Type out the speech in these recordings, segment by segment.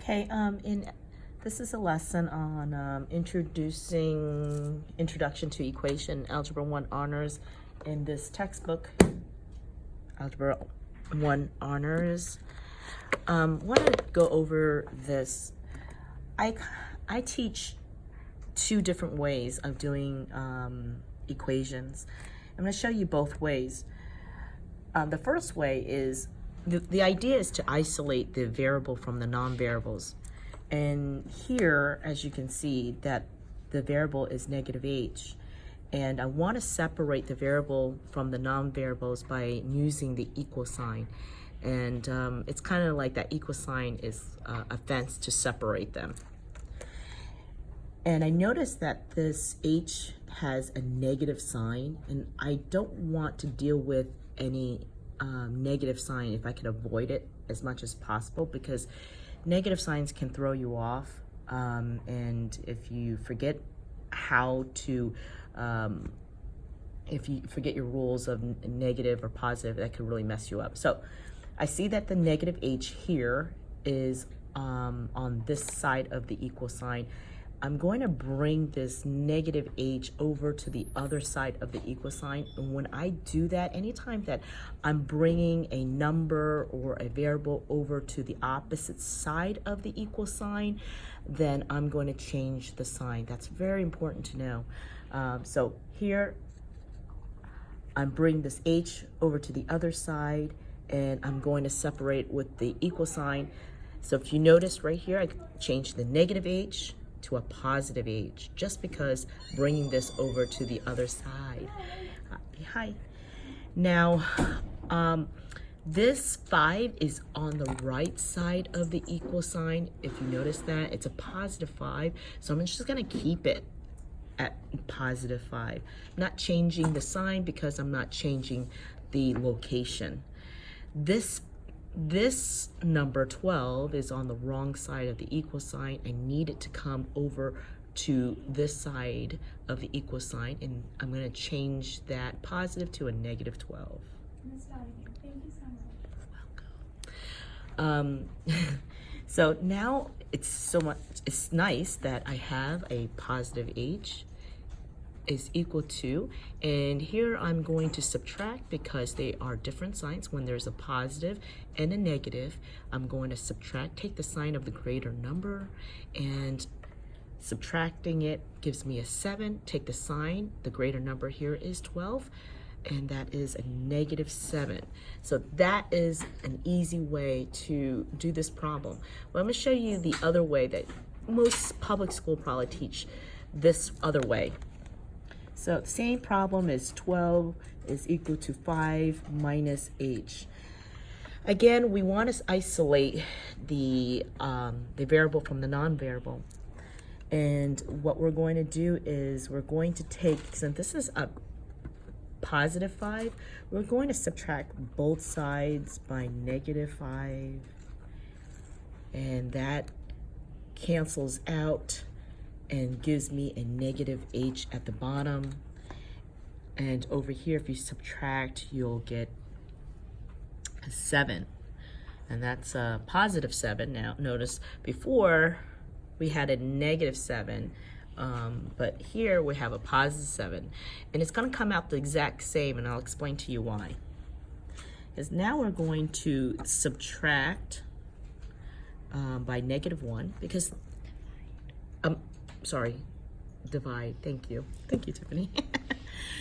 Okay, this is a lesson on Introduction to Equation Algebra 1 Honors in this textbook, Algebra 1 Honors. Want to go over this. I teach two different ways of doing equations. I'm going to show you both ways. The first way is the idea is to isolate the variable from the non-variables. And here, as you can see, that the variable is negative h. And I want to separate the variable from the non-variables by using the equal sign. And it's kind of like that equal sign is a fence to separate them. And I noticed that this h has a negative sign, and I don't want to deal with any negative sign if I can avoid it as much as possible, because negative signs can throw you off, and if you forget how to if you forget your rules of negative or positive, that could really mess you up. So I see that the negative h here is on this side of the equal sign. I'm going to bring this negative h over to the other side of the equal sign. And when I do that, anytime that I'm bringing a number or a variable over to the opposite side of the equal sign, then I'm going to change the sign. That's very important to know. So here, I'm bringing this h over to the other side, and I'm going to separate with the equal sign. So if you notice right here, I changed the negative h to a positive h, just because bringing this over to the other side. Hi. Now, this 5 is on the right side of the equal sign. If you notice that, it's a positive 5. So I'm just going to keep it at positive 5. Not changing the sign because I'm not changing the location. This number 12 is on the wrong side of the equal sign. I need it to come over to this side of the equal sign, and I'm going to change that positive to a negative 12. Thank you so much. So now it's nice that I have a positive h is equal to, and here I'm going to subtract because they are different signs. When there's a positive and a negative, I'm going to subtract, take the sign of the greater number, and subtracting it gives me a 7. Take the sign, the greater number here is 12, and that is a negative 7. So that is an easy way to do this problem. Well, I'm going to show you the other way that most public school probably teach this other way. So same problem is 12 is equal to 5 minus h. Again, we want to isolate the variable from the non-variable. And what we're going to do is we're going to take, since this is a positive 5, we're going to subtract both sides by negative 5. And that cancels out and gives me a negative h at the bottom. And over here, if you subtract, you'll get a 7. And that's a positive 7. Now, notice before we had a negative 7, but here we have a positive 7. And it's going to come out the exact same, and I'll explain to you why. Because now we're going to subtract by negative 1, because sorry, divide. Thank you, Tiffany.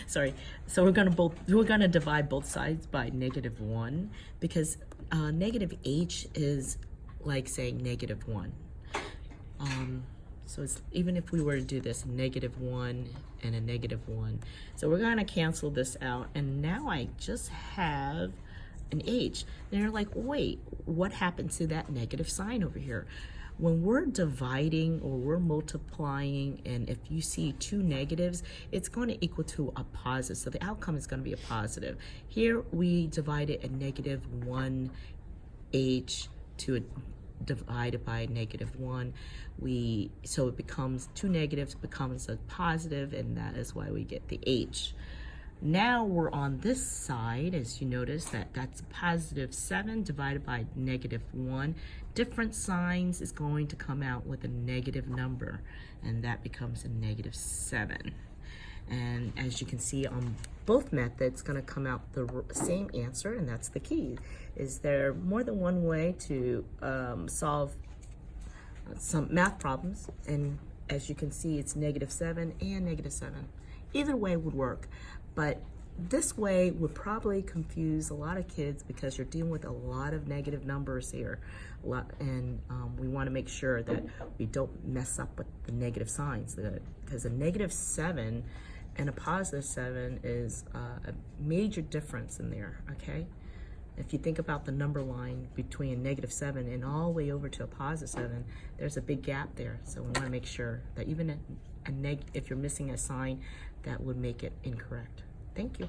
Sorry. So we're gonna divide both sides by negative 1, because negative h is like saying negative 1. So it's, even if we were to do this, negative 1 and a negative 1. So we're gonna cancel this out, and now I just have an h. And you're like, wait, what happened to that negative sign over here? When we're dividing or we're multiplying, and if you see two negatives, it's going to equal to a positive. So the outcome is going to be a positive. Here we divided a negative 1h to divided by negative 1. So it becomes two negatives becomes a positive, and that is why we get the h. Now we're on this side, as you notice that's positive 7 divided by negative 1. Different signs is going to come out with a negative number, and that becomes a negative 7. And as you can see on both methods, it's going to come out the same answer, and that's the key. Is there more than one way to solve some math problems? And as you can see, it's negative 7 and negative 7. Either way would work, but this way would probably confuse a lot of kids because you're dealing with a lot of negative numbers here. And we want to make sure that we don't mess up with the negative signs, because a negative 7 and a positive 7 is a major difference in there, okay? If you think about the number line between a negative 7 and all the way over to a positive 7, there's a big gap there. So we want to make sure that even if you're missing a sign, that would make it incorrect. Thank you.